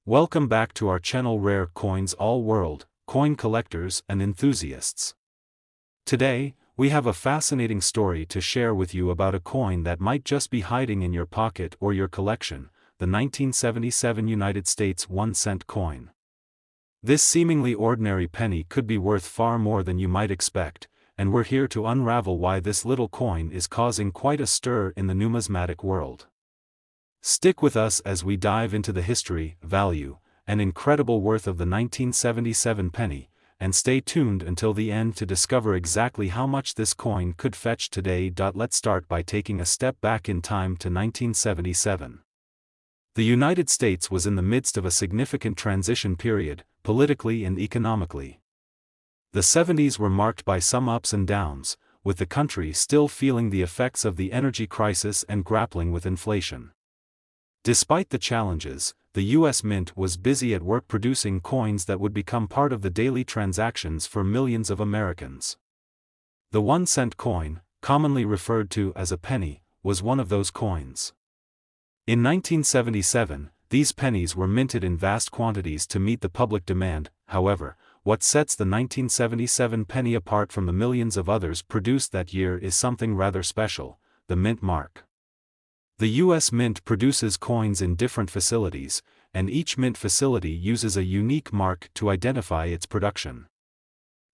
Welcome back to our channel Rare Coins All World, coin collectors and enthusiasts. Today, we have a fascinating story to share with you about a coin that might just be hiding in your pocket or your collection, the 1977 United States 1-cent coin. This seemingly ordinary penny could be worth far more than you might expect, and we're here to unravel why this little coin is causing quite a stir in the numismatic world. Stick with us as we dive into the history, value, and incredible worth of the 1977 penny, and stay tuned until the end to discover exactly how much this coin could fetch today. Let's start by taking a step back in time to 1977. The United States was in the midst of a significant transition period, politically and economically. The 70s were marked by some ups and downs, with the country still feeling the effects of the energy crisis and grappling with inflation. Despite the challenges, the U.S. Mint was busy at work producing coins that would become part of the daily transactions for millions of Americans. The 1-cent coin, commonly referred to as a penny, was one of those coins. In 1977, these pennies were minted in vast quantities to meet the public demand. However, what sets the 1977 penny apart from the millions of others produced that year is something rather special: the mint mark. The U.S. Mint produces coins in different facilities, and each mint facility uses a unique mark to identify its production.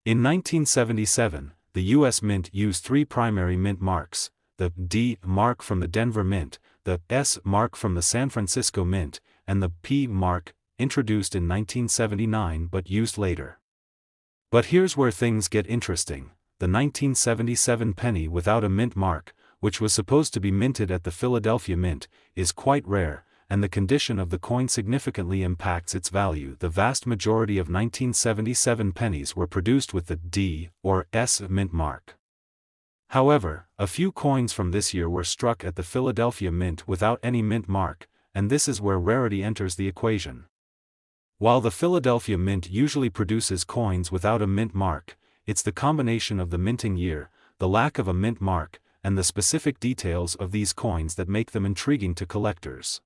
In 1977, the U.S. Mint used three primary mint marks: the D mark from the Denver Mint, the S mark from the San Francisco Mint, and the P mark, introduced in 1979 but used later. But here's where things get interesting: the 1977 penny without a mint mark, which was supposed to be minted at the Philadelphia Mint, is quite rare, and the condition of the coin significantly impacts its value. The vast majority of 1977 pennies were produced with the D or S mint mark. However, a few coins from this year were struck at the Philadelphia Mint without any mint mark, and this is where rarity enters the equation. While the Philadelphia Mint usually produces coins without a mint mark, it's the combination of the minting year, the lack of a mint mark, and the specific details of these coins that make them intriguing to collectors.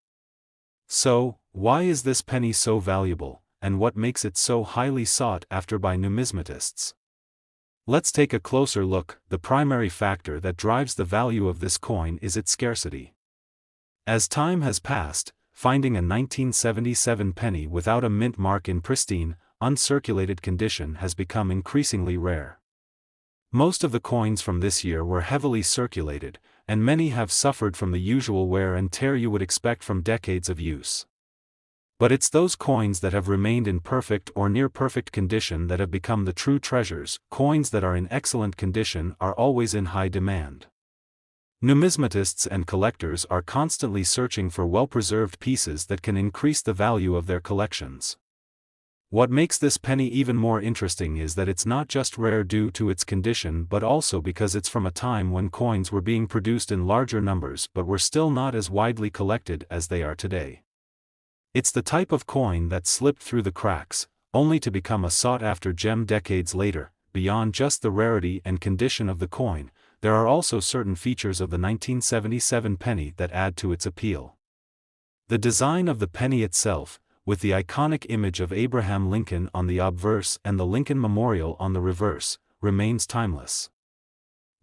So, why is this penny so valuable, and what makes it so highly sought after by numismatists? Let's take a closer look. The primary factor that drives the value of this coin is its scarcity. As time has passed, finding a 1977 penny without a mint mark in pristine, uncirculated condition has become increasingly rare. Most of the coins from this year were heavily circulated, and many have suffered from the usual wear and tear you would expect from decades of use. But it's those coins that have remained in perfect or near-perfect condition that have become the true treasures. Coins that are in excellent condition are always in high demand. Numismatists and collectors are constantly searching for well-preserved pieces that can increase the value of their collections. What makes this penny even more interesting is that it's not just rare due to its condition but also because it's from a time when coins were being produced in larger numbers but were still not as widely collected as they are today. It's the type of coin that slipped through the cracks, only to become a sought-after gem decades later. Beyond just the rarity and condition of the coin, there are also certain features of the 1977 penny that add to its appeal. The design of the penny itself, with the iconic image of Abraham Lincoln on the obverse and the Lincoln Memorial on the reverse, remains timeless.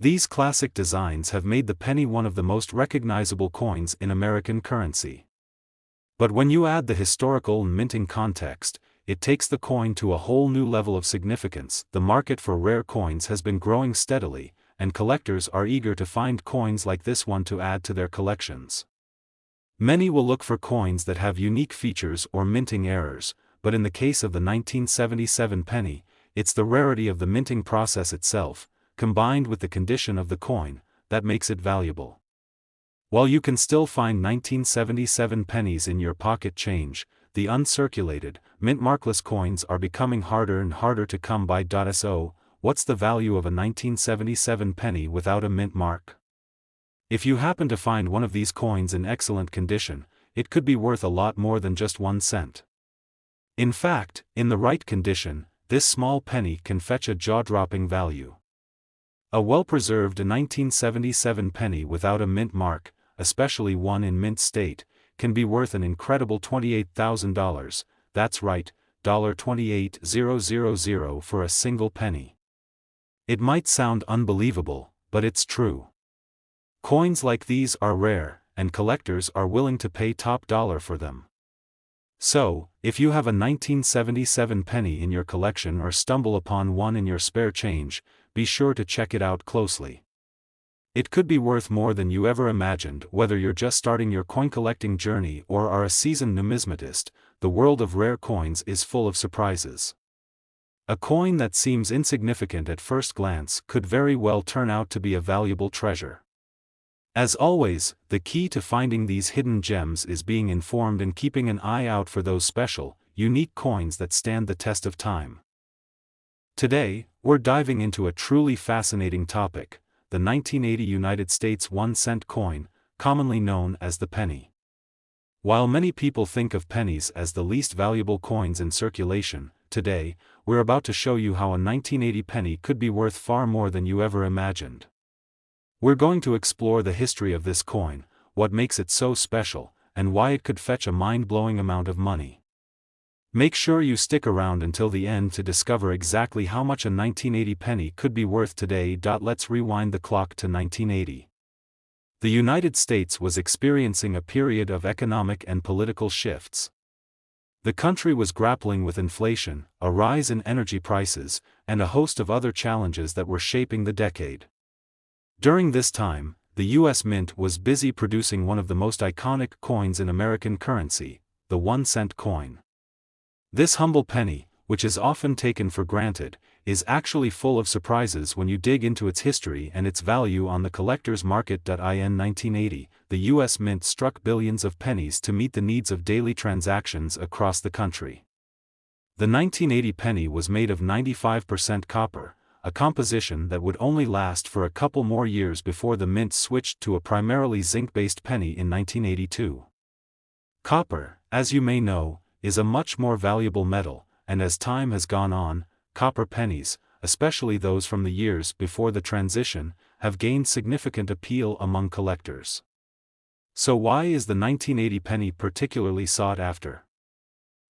These classic designs have made the penny one of the most recognizable coins in American currency. But when you add the historical and minting context, it takes the coin to a whole new level of significance. The market for rare coins has been growing steadily, and collectors are eager to find coins like this one to add to their collections. Many will look for coins that have unique features or minting errors, but in the case of the 1977 penny, it's the rarity of the minting process itself, combined with the condition of the coin, that makes it valuable. While you can still find 1977 pennies in your pocket change, the uncirculated, mint-markless coins are becoming harder and harder to come by. So, what's the value of a 1977 penny without a mint mark? If you happen to find one of these coins in excellent condition, it could be worth a lot more than just 1 cent. In fact, in the right condition, this small penny can fetch a jaw-dropping value. A well-preserved 1977 penny without a mint mark, especially one in mint state, can be worth an incredible $28,000, that's right, $28,000 for a single penny. It might sound unbelievable, but it's true. Coins like these are rare, and collectors are willing to pay top dollar for them. So, if you have a 1977 penny in your collection or stumble upon one in your spare change, be sure to check it out closely. It could be worth more than you ever imagined. Whether you're just starting your coin collecting journey or are a seasoned numismatist, the world of rare coins is full of surprises. A coin that seems insignificant at first glance could very well turn out to be a valuable treasure. As always, the key to finding these hidden gems is being informed and keeping an eye out for those special, unique coins that stand the test of time. Today, we're diving into a truly fascinating topic: the 1980 United States 1-cent coin, commonly known as the penny. While many people think of pennies as the least valuable coins in circulation, today, we're about to show you how a 1980 penny could be worth far more than you ever imagined. We're going to explore the history of this coin, what makes it so special, and why it could fetch a mind-blowing amount of money. Make sure you stick around until the end to discover exactly how much a 1980 penny could be worth today. Let's rewind the clock to 1980. The United States was experiencing a period of economic and political shifts. The country was grappling with inflation, a rise in energy prices, and a host of other challenges that were shaping the decade. During this time, the U.S. Mint was busy producing one of the most iconic coins in American currency, the 1-cent coin. This humble penny, which is often taken for granted, is actually full of surprises when you dig into its history and its value on the collector's market. In 1980, the U.S. Mint struck billions of pennies to meet the needs of daily transactions across the country. The 1980 penny was made of 95% copper, a composition that would only last for a couple more years before the mint switched to a primarily zinc-based penny in 1982. Copper, as you may know, is a much more valuable metal, and as time has gone on, copper pennies, especially those from the years before the transition, have gained significant appeal among collectors. So why is the 1980 penny particularly sought after?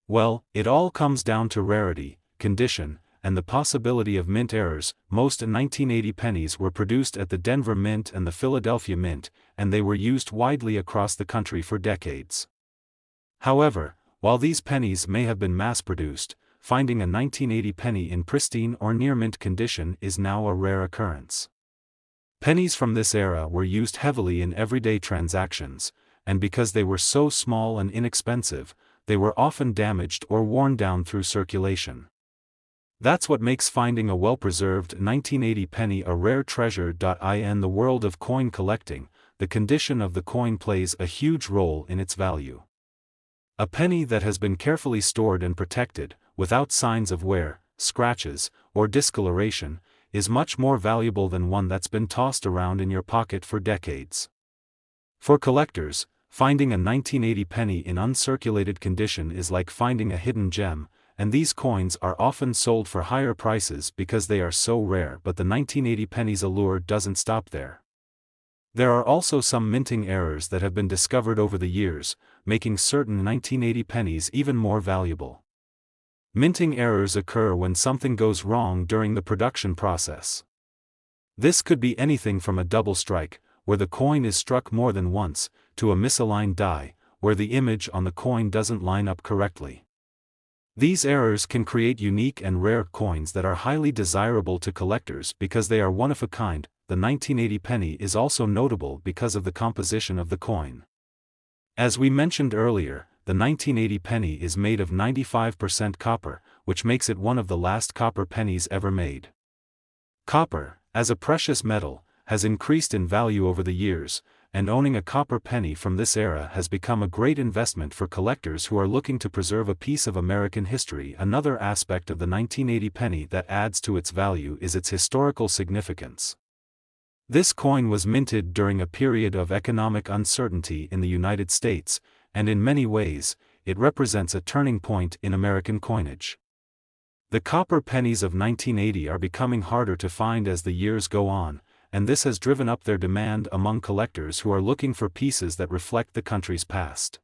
Well, it all comes down to rarity, condition, and the possibility of mint errors. Most 1980 pennies were produced at the Denver Mint and the Philadelphia Mint, and they were used widely across the country for decades. However, while these pennies may have been mass-produced, finding a 1980 penny in pristine or near-mint condition is now a rare occurrence. Pennies from this era were used heavily in everyday transactions, and because they were so small and inexpensive, they were often damaged or worn down through circulation. That's what makes finding a well-preserved 1980 penny a rare treasure. In the world of coin collecting, the condition of the coin plays a huge role in its value. A penny that has been carefully stored and protected, without signs of wear, scratches, or discoloration, is much more valuable than one that's been tossed around in your pocket for decades. For collectors, finding a 1980 penny in uncirculated condition is like finding a hidden gem, and these coins are often sold for higher prices because they are so rare. But the 1980 penny's allure doesn't stop there. There are also some minting errors that have been discovered over the years, making certain 1980 pennies even more valuable. Minting errors occur when something goes wrong during the production process. This could be anything from a double strike, where the coin is struck more than once, to a misaligned die, where the image on the coin doesn't line up correctly. These errors can create unique and rare coins that are highly desirable to collectors because they are one of a kind. The 1980 penny is also notable because of the composition of the coin. As we mentioned earlier, the 1980 penny is made of 95% copper, which makes it one of the last copper pennies ever made. Copper, as a precious metal, has increased in value over the years, and owning a copper penny from this era has become a great investment for collectors who are looking to preserve a piece of American history. Another aspect of the 1980 penny that adds to its value is its historical significance. This coin was minted during a period of economic uncertainty in the United States, and in many ways, it represents a turning point in American coinage. The copper pennies of 1980 are becoming harder to find as the years go on, and this has driven up their demand among collectors who are looking for pieces that reflect the country's past.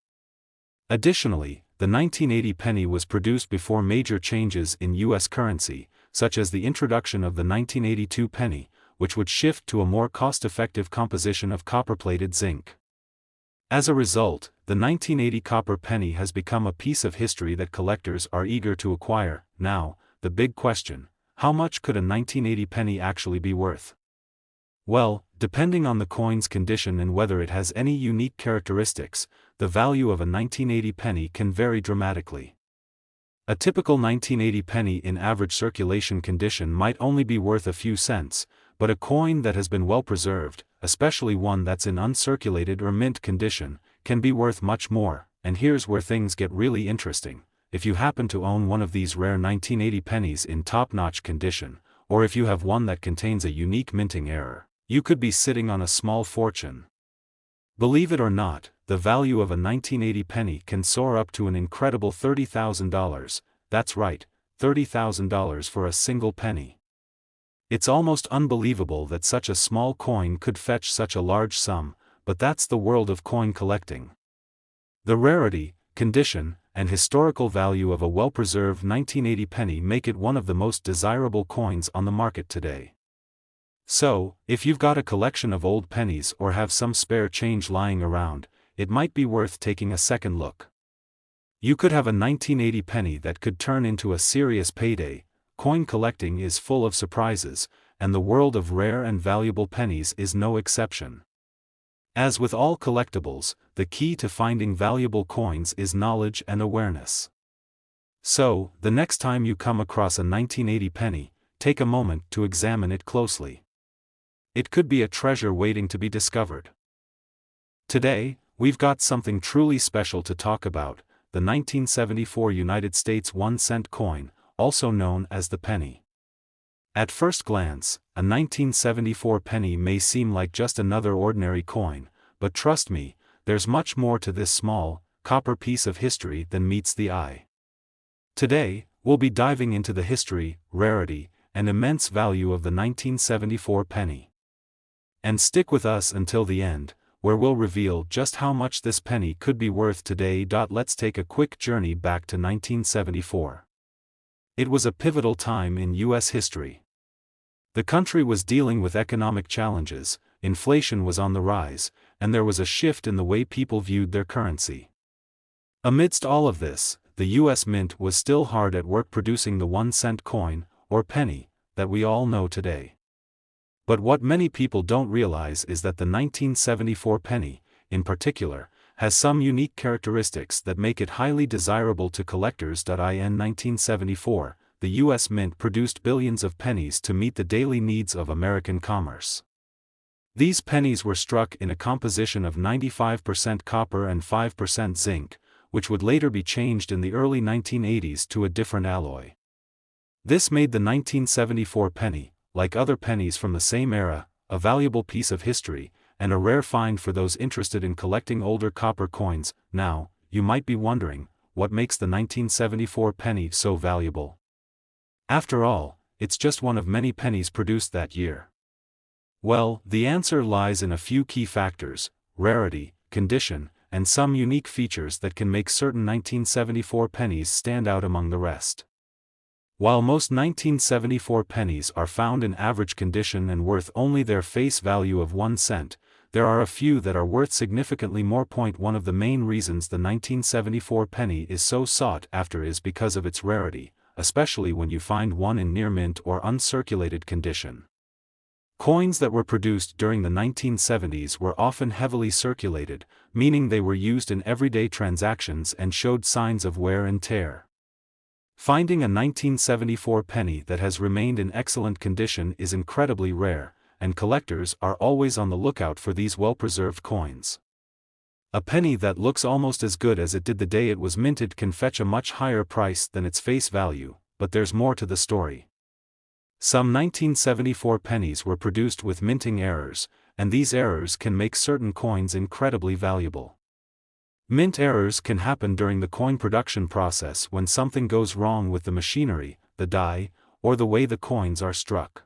Additionally, The 1980 penny was produced before major changes in U.S. currency, such as the introduction of the 1982 penny, which would shift to a more cost-effective composition of copper-plated zinc. As a result, the 1980 copper penny has become a piece of history that collectors are eager to acquire. Now, the big question: how much could a 1980 penny actually be worth? Well, depending on the coin's condition and whether it has any unique characteristics, the value of a 1980 penny can vary dramatically. A typical 1980 penny in average circulation condition might only be worth a few cents, but a coin that has been well preserved, especially one that's in uncirculated or mint condition, can be worth much more. And here's where things get really interesting. If you happen to own one of these rare 1980 pennies in top-notch condition, or if you have one that contains a unique minting error, you could be sitting on a small fortune. Believe it or not, the value of a 1980 penny can soar up to an incredible $30,000, that's right, $30,000 for a single penny. It's almost unbelievable that such a small coin could fetch such a large sum, but that's the world of coin collecting. The rarity, condition, and historical value of a well-preserved 1980 penny make it one of the most desirable coins on the market today. So, if you've got a collection of old pennies or have some spare change lying around, it might be worth taking a second look. You could have a 1980 penny that could turn into a serious payday. Coin collecting is full of surprises, and the world of rare and valuable pennies is no exception. As with all collectibles, the key to finding valuable coins is knowledge and awareness. So, the next time you come across a 1980 penny, take a moment to examine it closely. It could be a treasure waiting to be discovered. Today, we've got something truly special to talk about: the 1974 United States 1-cent coin, also known as the penny. At first glance, a 1974 penny may seem like just another ordinary coin, but trust me, there's much more to this small, copper piece of history than meets the eye. Today, we'll be diving into the history, rarity, and immense value of the 1974 penny. And stick with us until the end, where we'll reveal just how much this penny could be worth today. Let's take a quick journey back to 1974. It was a pivotal time in U.S. history. The country was dealing with economic challenges, inflation was on the rise, and there was a shift in the way people viewed their currency. Amidst all of this, the U.S. Mint was still hard at work producing the 1-cent coin, or penny, that we all know today. But what many people don't realize is that the 1974 penny, in particular, has some unique characteristics that make it highly desirable to collectors. In 1974, the U.S. Mint produced billions of pennies to meet the daily needs of American commerce. These pennies were struck in a composition of 95% copper and 5% zinc, which would later be changed in the early 1980s to a different alloy. This made the 1974 penny, like other pennies from the same era, a valuable piece of history, and a rare find for those interested in collecting older copper coins. Now, you might be wondering, what makes the 1974 penny so valuable? After all, it's just one of many pennies produced that year. Well, the answer lies in a few key factors: rarity, condition, and some unique features that can make certain 1974 pennies stand out among the rest. While most 1974 pennies are found in average condition and worth only their face value of 1 cent, there are a few that are worth significantly more. One of the main reasons the 1974 penny is so sought after is because of its rarity, especially when you find one in near mint or uncirculated condition. Coins that were produced during the 1970s were often heavily circulated, meaning they were used in everyday transactions and showed signs of wear and tear. Finding a 1974 penny that has remained in excellent condition is incredibly rare, and collectors are always on the lookout for these well-preserved coins. A penny that looks almost as good as it did the day it was minted can fetch a much higher price than its face value, but there's more to the story. Some 1974 pennies were produced with minting errors, and these errors can make certain coins incredibly valuable. Mint errors can happen during the coin production process when something goes wrong with the machinery, the die, or the way the coins are struck.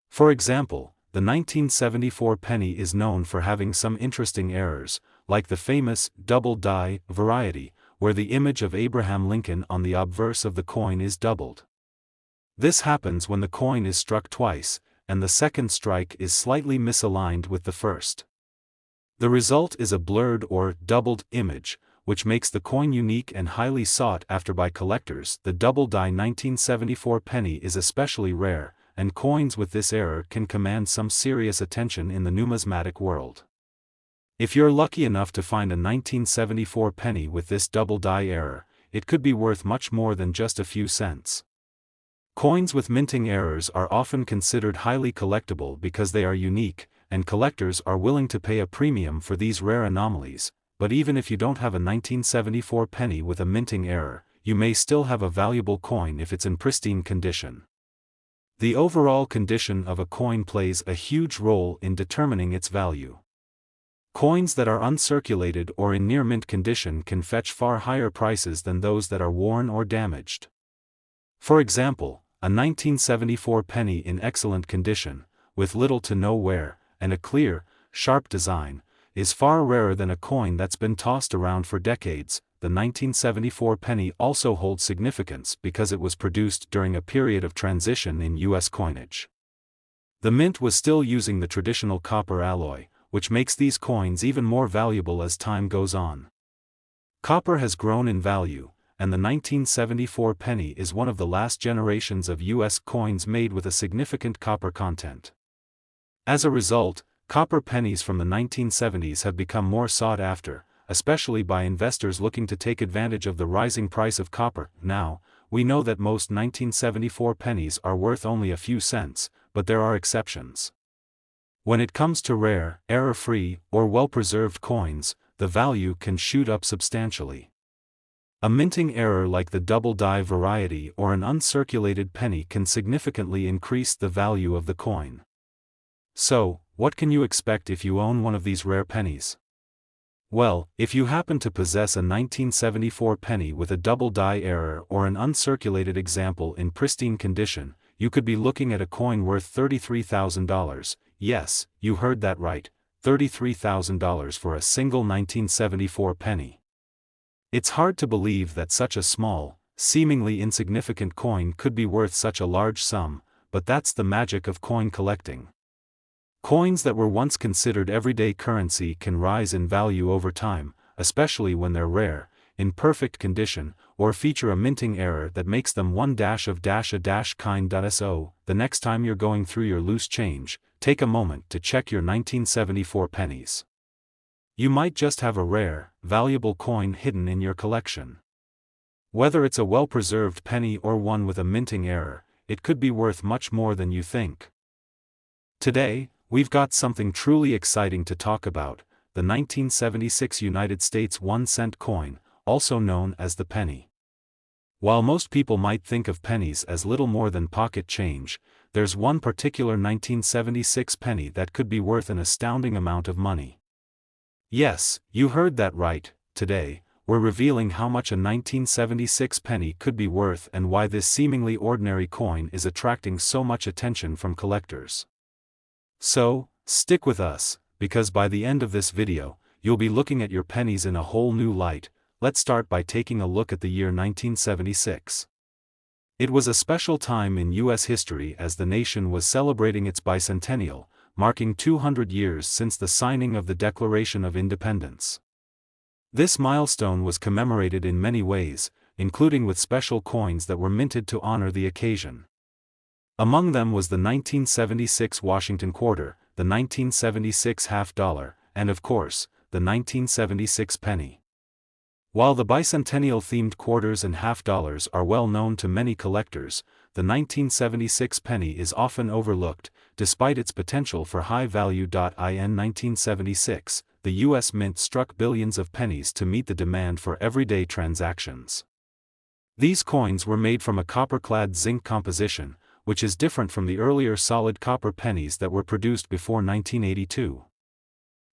For example, the 1974 penny is known for having some interesting errors, like the famous double die variety, where the image of Abraham Lincoln on the obverse of the coin is doubled. This happens when the coin is struck twice, and the second strike is slightly misaligned with the first. The result is a blurred or doubled image, which makes the coin unique and highly sought after by collectors. The double-die 1974 penny is especially rare, and coins with this error can command some serious attention in the numismatic world. If you're lucky enough to find a 1974 penny with this double-die error, it could be worth much more than just a few cents. Coins with minting errors are often considered highly collectible because they are unique, and collectors are willing to pay a premium for these rare anomalies. But even if you don't have a 1974 penny with a minting error, you may still have a valuable coin if it's in pristine condition. The overall condition of a coin plays a huge role in determining its value. Coins that are uncirculated or in near mint condition can fetch far higher prices than those that are worn or damaged. For example, a 1974 penny in excellent condition, with little to no wear, and a clear, sharp design, is far rarer than a coin that's been tossed around for decades. The 1974 penny also holds significance because it was produced during a period of transition in US coinage. The mint was still using the traditional copper alloy, which makes these coins even more valuable as time goes on. Copper has grown in value, and the 1974 penny is one of the last generations of US coins made with a significant copper content. As a result, copper pennies from the 1970s have become more sought after, especially by investors looking to take advantage of the rising price of copper. Now, we know that most 1974 pennies are worth only a few cents, but there are exceptions. When it comes to rare, error-free, or well-preserved coins, the value can shoot up substantially. A minting error like the double-die variety or an uncirculated penny can significantly increase the value of the coin. So, what can you expect if you own one of these rare pennies? Well, if you happen to possess a 1974 penny with a double-die error or an uncirculated example in pristine condition, you could be looking at a coin worth $33,000. Yes, you heard that right, $33,000 for a single 1974 penny. It's hard to believe that such a small, seemingly insignificant coin could be worth such a large sum, but that's the magic of coin collecting. Coins that were once considered everyday currency can rise in value over time, especially when they're rare, in perfect condition, or feature a minting error that makes them one-a-kind.So. The next time you're going through your loose change, take a moment to check your 1974 pennies. You might just have a rare, valuable coin hidden in your collection. Whether it's a well-preserved penny or one with a minting error, it could be worth much more than you think. Today, we've got something truly exciting to talk about: the 1976 United States 1-cent coin, also known as the penny. While most people might think of pennies as little more than pocket change, there's one particular 1976 penny that could be worth an astounding amount of money. Yes, you heard that right. Today, we're revealing how much a 1976 penny could be worth and why this seemingly ordinary coin is attracting so much attention from collectors. So, stick with us, because by the end of this video, you'll be looking at your pennies in a whole new light. Let's start by taking a look at the year 1976. It was a special time in U.S. history as the nation was celebrating its bicentennial, marking 200 years since the signing of the Declaration of Independence. This milestone was commemorated in many ways, including with special coins that were minted to honor the occasion. Among them was the 1976 Washington quarter, the 1976 half-dollar, and of course, the 1976 penny. While the bicentennial-themed quarters and half-dollars are well known to many collectors, the 1976 penny is often overlooked, despite its potential for high value. In 1976, the U.S. Mint struck billions of pennies to meet the demand for everyday transactions. These coins were made from a copper-clad zinc composition, which is different from the earlier solid copper pennies that were produced before 1982.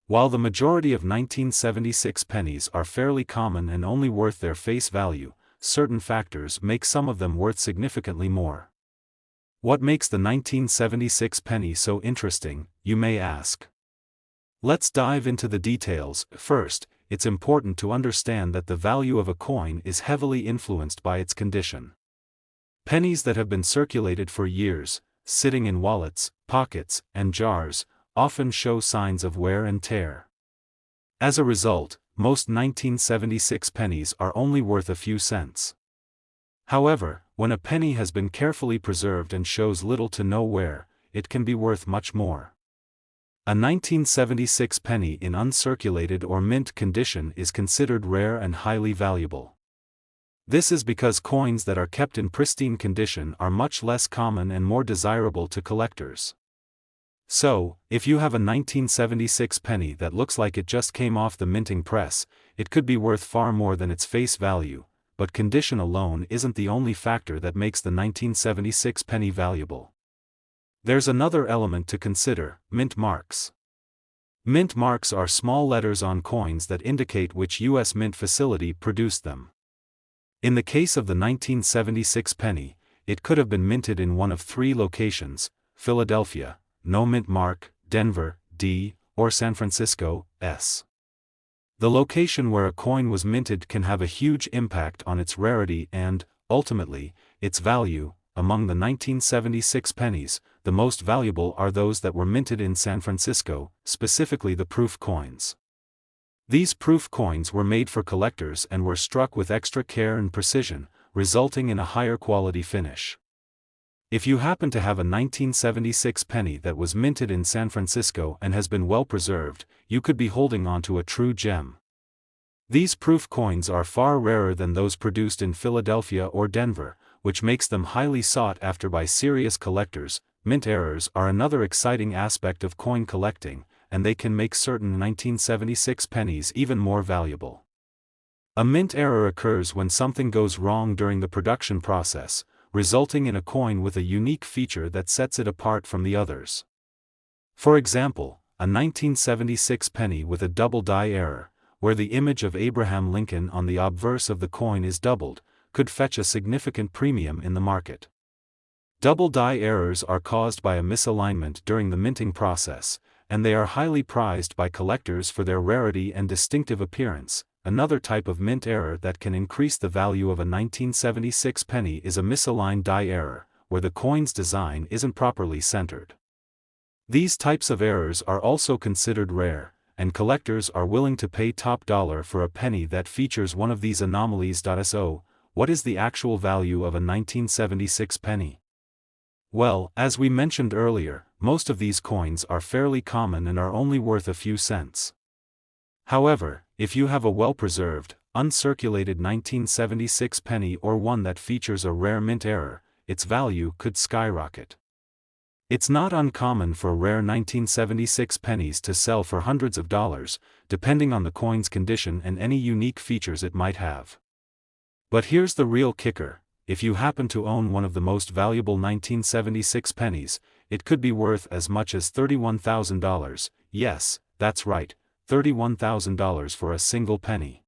While the majority of 1976 pennies are fairly common and only worth their face value, certain factors make some of them worth significantly more. What makes the 1976 penny so interesting, you may ask? Let's dive into the details. First, it's important to understand that the value of a coin is heavily influenced by its condition. Pennies that have been circulated for years, sitting in wallets, pockets, and jars, often show signs of wear and tear. As a result, most 1976 pennies are only worth a few cents. However, when a penny has been carefully preserved and shows little to no wear, it can be worth much more. A 1976 penny in uncirculated or mint condition is considered rare and highly valuable. This is because coins that are kept in pristine condition are much less common and more desirable to collectors. So, if you have a 1976 penny that looks like it just came off the minting press, it could be worth far more than its face value, but condition alone isn't the only factor that makes the 1976 penny valuable. There's another element to consider: mint marks. Mint marks are small letters on coins that indicate which US mint facility produced them. In the case of the 1976 penny, it could have been minted in one of three locations: Philadelphia, no mint mark; Denver, D, or San Francisco, S. The location where a coin was minted can have a huge impact on its rarity and, ultimately, its value. Among the 1976 pennies, the most valuable are those that were minted in San Francisco, specifically the proof coins. These proof coins were made for collectors and were struck with extra care and precision, resulting in a higher quality finish. If you happen to have a 1976 penny that was minted in San Francisco and has been well preserved, you could be holding onto a true gem. These proof coins are far rarer than those produced in Philadelphia or Denver, which makes them highly sought after by serious collectors. Mint errors are another exciting aspect of coin collecting, and they can make certain 1976 pennies even more valuable. A mint error occurs when something goes wrong during the production process, resulting in a coin with a unique feature that sets it apart from the others. For example, a 1976 penny with a double die error, where the image of Abraham Lincoln on the obverse of the coin is doubled, could fetch a significant premium in the market. Double die errors are caused by a misalignment during the minting process, and they are highly prized by collectors for their rarity and distinctive appearance. Another type of mint error that can increase the value of a 1976 penny is a misaligned die error, where the coin's design isn't properly centered. These types of errors are also considered rare, and collectors are willing to pay top dollar for a penny that features one of these anomalies. So, what is the actual value of a 1976 penny? Well, as we mentioned earlier, most of these coins are fairly common and are only worth a few cents. However, if you have a well-preserved, uncirculated 1976 penny or one that features a rare mint error, its value could skyrocket. It's not uncommon for rare 1976 pennies to sell for hundreds of dollars, depending on the coin's condition and any unique features it might have. But here's the real kicker: if you happen to own one of the most valuable 1976 pennies, it could be worth as much as $31,000. Yes, that's right, $31,000 for a single penny.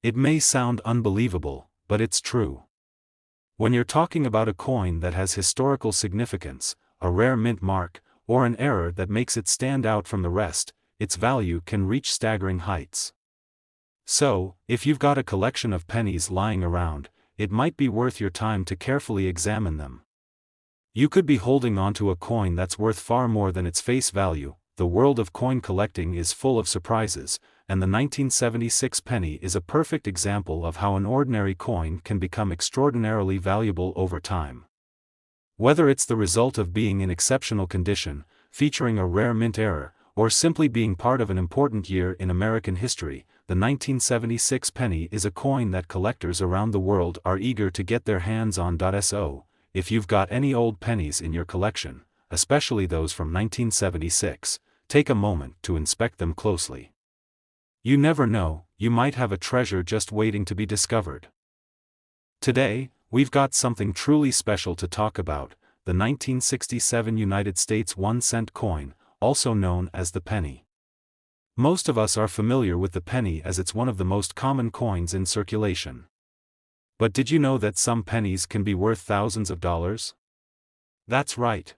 It may sound unbelievable, but it's true. When you're talking about a coin that has historical significance, a rare mint mark, or an error that makes it stand out from the rest, its value can reach staggering heights. So, if you've got a collection of pennies lying around, it might be worth your time to carefully examine them. You could be holding onto a coin that's worth far more than its face value. The world of coin collecting is full of surprises, and the 1976 penny is a perfect example of how an ordinary coin can become extraordinarily valuable over time. Whether it's the result of being in exceptional condition, featuring a rare mint error, or simply being part of an important year in American history, the 1976 penny is a coin that collectors around the world are eager to get their hands on. So, if you've got any old pennies in your collection, especially those from 1976, take a moment to inspect them closely. You never know, you might have a treasure just waiting to be discovered. Today, we've got something truly special to talk about: the 1967 United States 1-cent coin, also known as the penny. Most of us are familiar with the penny as it's one of the most common coins in circulation. But did you know that some pennies can be worth thousands of dollars? That's right.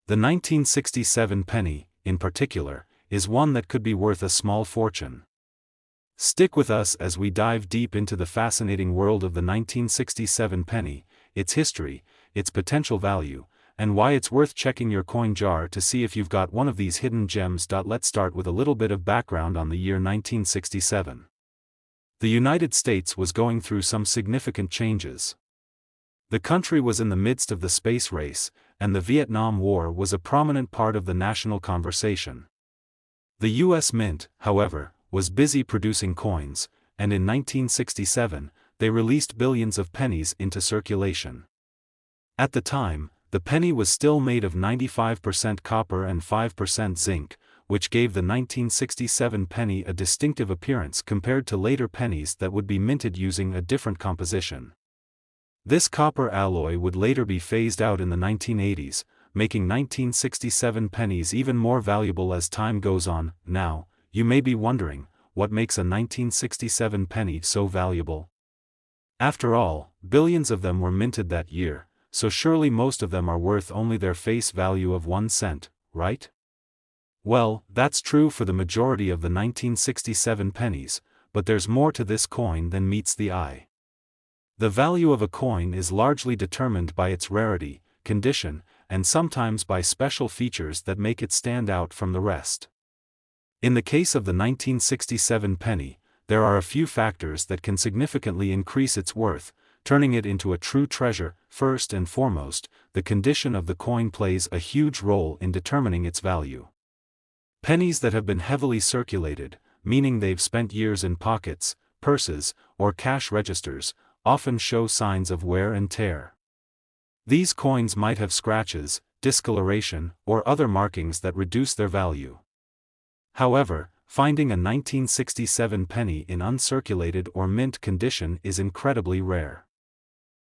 The 1967 penny, in particular, is one that could be worth a small fortune. Stick with us as we dive deep into the fascinating world of the 1967 penny, its history, its potential value, and why it's worth checking your coin jar to see if you've got one of these hidden gems. Let's start with a little bit of background on the year 1967. The United States was going through some significant changes. The country was in the midst of the space race, and the Vietnam War was a prominent part of the national conversation. The U.S. Mint, however, was busy producing coins, and in 1967, they released billions of pennies into circulation. At the time, the penny was still made of 95% copper and 5% zinc, which gave the 1967 penny a distinctive appearance compared to later pennies that would be minted using a different composition. This copper alloy would later be phased out in the 1980s, making 1967 pennies even more valuable as time goes on. Now, you may be wondering, what makes a 1967 penny so valuable? After all, billions of them were minted that year, so surely most of them are worth only their face value of 1 cent, right? Well, that's true for the majority of the 1967 pennies, but there's more to this coin than meets the eye. The value of a coin is largely determined by its rarity, condition, and sometimes by special features that make it stand out from the rest. In the case of the 1967 penny, there are a few factors that can significantly increase its worth, turning it into a true treasure. First and foremost, the condition of the coin plays a huge role in determining its value. Pennies that have been heavily circulated, meaning they've spent years in pockets, purses, or cash registers, often show signs of wear and tear. These coins might have scratches, discoloration, or other markings that reduce their value. However, finding a 1967 penny in uncirculated or mint condition is incredibly rare.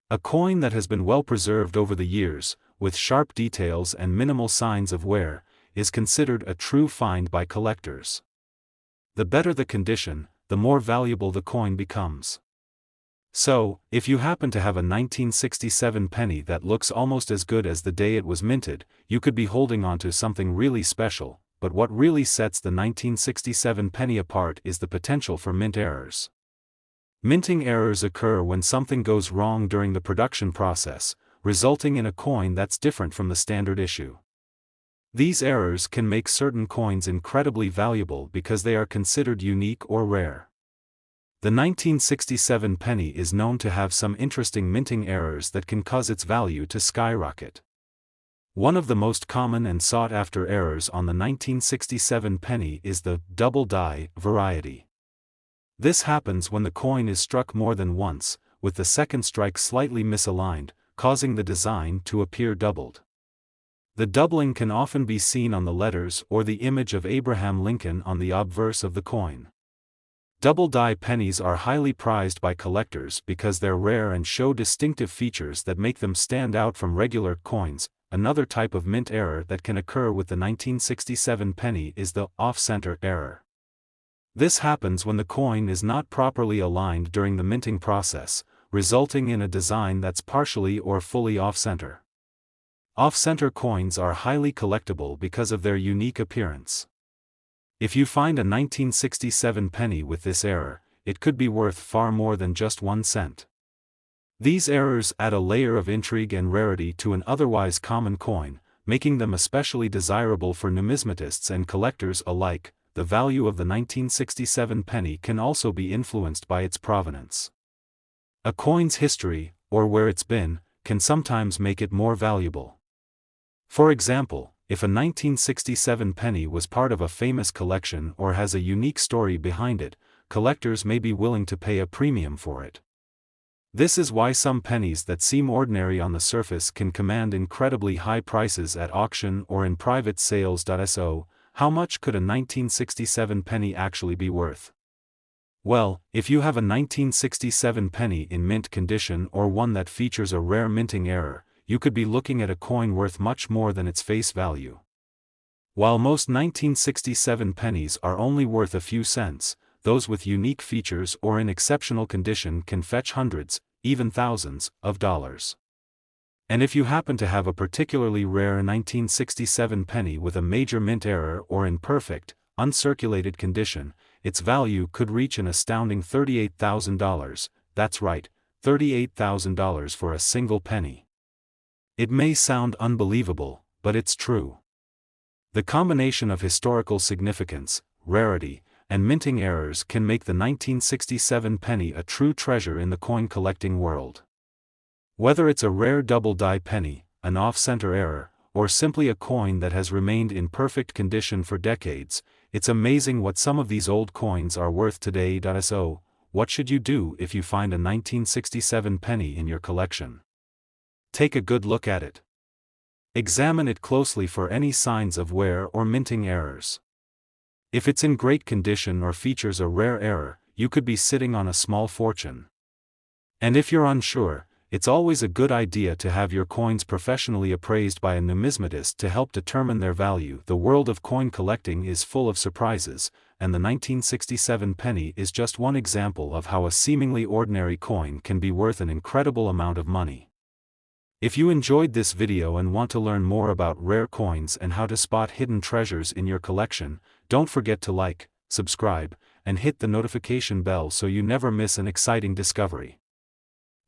A coin that has been well preserved over the years, with sharp details and minimal signs of wear, is considered a true find by collectors. The better the condition, the more valuable the coin becomes. So, if you happen to have a 1967 penny that looks almost as good as the day it was minted, you could be holding on to something really special. But what really sets the 1967 penny apart is the potential for mint errors. Minting errors occur when something goes wrong during the production process, resulting in a coin that's different from the standard issue. These errors can make certain coins incredibly valuable because they are considered unique or rare. The 1967 penny is known to have some interesting minting errors that can cause its value to skyrocket. One of the most common and sought-after errors on the 1967 penny is the double die variety. This happens when the coin is struck more than once, with the second strike slightly misaligned, causing the design to appear doubled. The doubling can often be seen on the letters or the image of Abraham Lincoln on the obverse of the coin. Double die pennies are highly prized by collectors because they're rare and show distinctive features that make them stand out from regular coins. Another type of mint error that can occur with the 1967 penny is the off-center error. This happens when the coin is not properly aligned during the minting process, resulting in a design that's partially or fully off-center. Off-center coins are highly collectible because of their unique appearance. If you find a 1967 penny with this error, it could be worth far more than just 1 cent. These errors add a layer of intrigue and rarity to an otherwise common coin, making them especially desirable for numismatists and collectors alike. The value of the 1967 penny can also be influenced by its provenance. A coin's history, or where it's been, can sometimes make it more valuable. For example, if a 1967 penny was part of a famous collection or has a unique story behind it, collectors may be willing to pay a premium for it. This is why some pennies that seem ordinary on the surface can command incredibly high prices at auction or in private sales. So, how much could a 1967 penny actually be worth? Well, if you have a 1967 penny in mint condition or one that features a rare minting error, you could be looking at a coin worth much more than its face value. While most 1967 pennies are only worth a few cents, those with unique features or in exceptional condition can fetch hundreds, even thousands, of dollars. And if you happen to have a particularly rare 1967 penny with a major mint error or in perfect, uncirculated condition, its value could reach an astounding $38,000, that's right, $38,000 for a single penny. It may sound unbelievable, but it's true. The combination of historical significance, rarity, and minting errors can make the 1967 penny a true treasure in the coin collecting world. Whether it's a rare double-die penny, an off-center error, or simply a coin that has remained in perfect condition for decades, it's amazing what some of these old coins are worth today. So, what should you do if you find a 1967 penny in your collection? Take a good look at it. Examine it closely for any signs of wear or minting errors. If it's in great condition or features a rare error, you could be sitting on a small fortune. And if you're unsure, it's always a good idea to have your coins professionally appraised by a numismatist to help determine their value. The world of coin collecting is full of surprises, and the 1967 penny is just one example of how a seemingly ordinary coin can be worth an incredible amount of money. If you enjoyed this video and want to learn more about rare coins and how to spot hidden treasures in your collection, don't forget to like, subscribe, and hit the notification bell so you never miss an exciting discovery.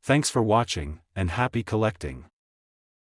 Thanks for watching, and happy collecting!